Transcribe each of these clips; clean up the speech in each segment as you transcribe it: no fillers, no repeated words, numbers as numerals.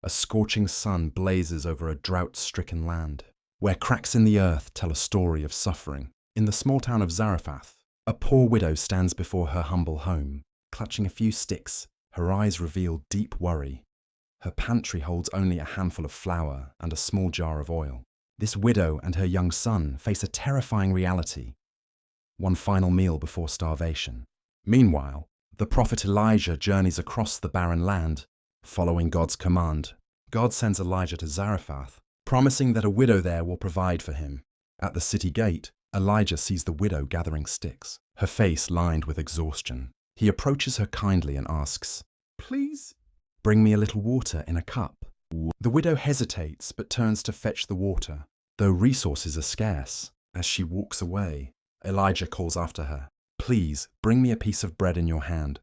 A scorching sun blazes over a drought-stricken land, where cracks in the earth tell a story of suffering. In the small town of Zarephath, a poor widow stands before her humble home, clutching a few sticks. Her eyes reveal deep worry. Her pantry holds only a handful of flour and a small jar of oil. This widow and her young son face a terrifying reality: one final meal before starvation. Meanwhile, the prophet Elijah journeys across the barren land, following God's command. God sends Elijah to Zarephath, promising that a widow there will provide for him. At the city gate, Elijah sees the widow gathering sticks, her face lined with exhaustion. He approaches her kindly and asks, "Please, bring me a little water in a cup." The widow hesitates but turns to fetch the water, though resources are scarce. As she walks away, Elijah calls after her, "Please, bring me a piece of bread in your hand."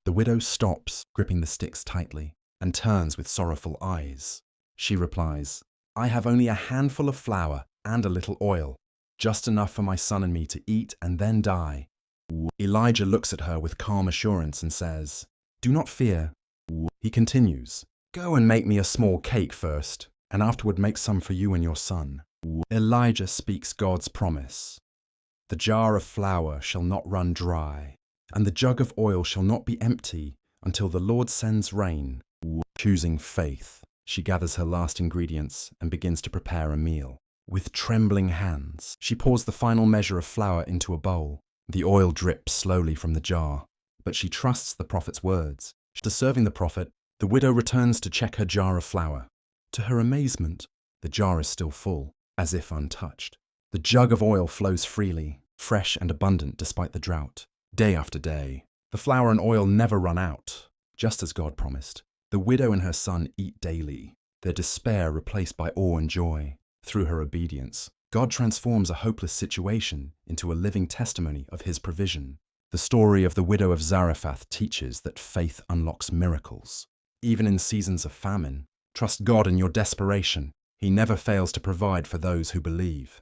The widow stops, gripping the sticks tightly, and turns with sorrowful eyes. She replies, "I have only a handful of flour and a little oil, just enough for my son and me to eat and then die." Elijah looks at her with calm assurance and says, "Do not fear." He continues, "Go and make me a small cake first, and afterward make some for you and your son." Elijah speaks God's promise. "The jar of flour shall not run dry, and the jug of oil shall not be empty until the Lord sends rain." Choosing faith, she gathers her last ingredients and begins to prepare a meal. With trembling hands, she pours the final measure of flour into a bowl. The oil drips slowly from the jar, but she trusts the prophet's words. After serving the prophet, the widow returns to check her jar of flour. To her amazement, the jar is still full, as if untouched. The jug of oil flows freely, fresh and abundant despite the drought. Day after day, the flour and oil never run out. Just as God promised, the widow and her son eat daily, their despair replaced by awe and joy. Through her obedience, God transforms a hopeless situation into a living testimony of His provision. The story of the widow of Zarephath teaches that faith unlocks miracles. Even in seasons of famine, trust God in your desperation. He never fails to provide for those who believe.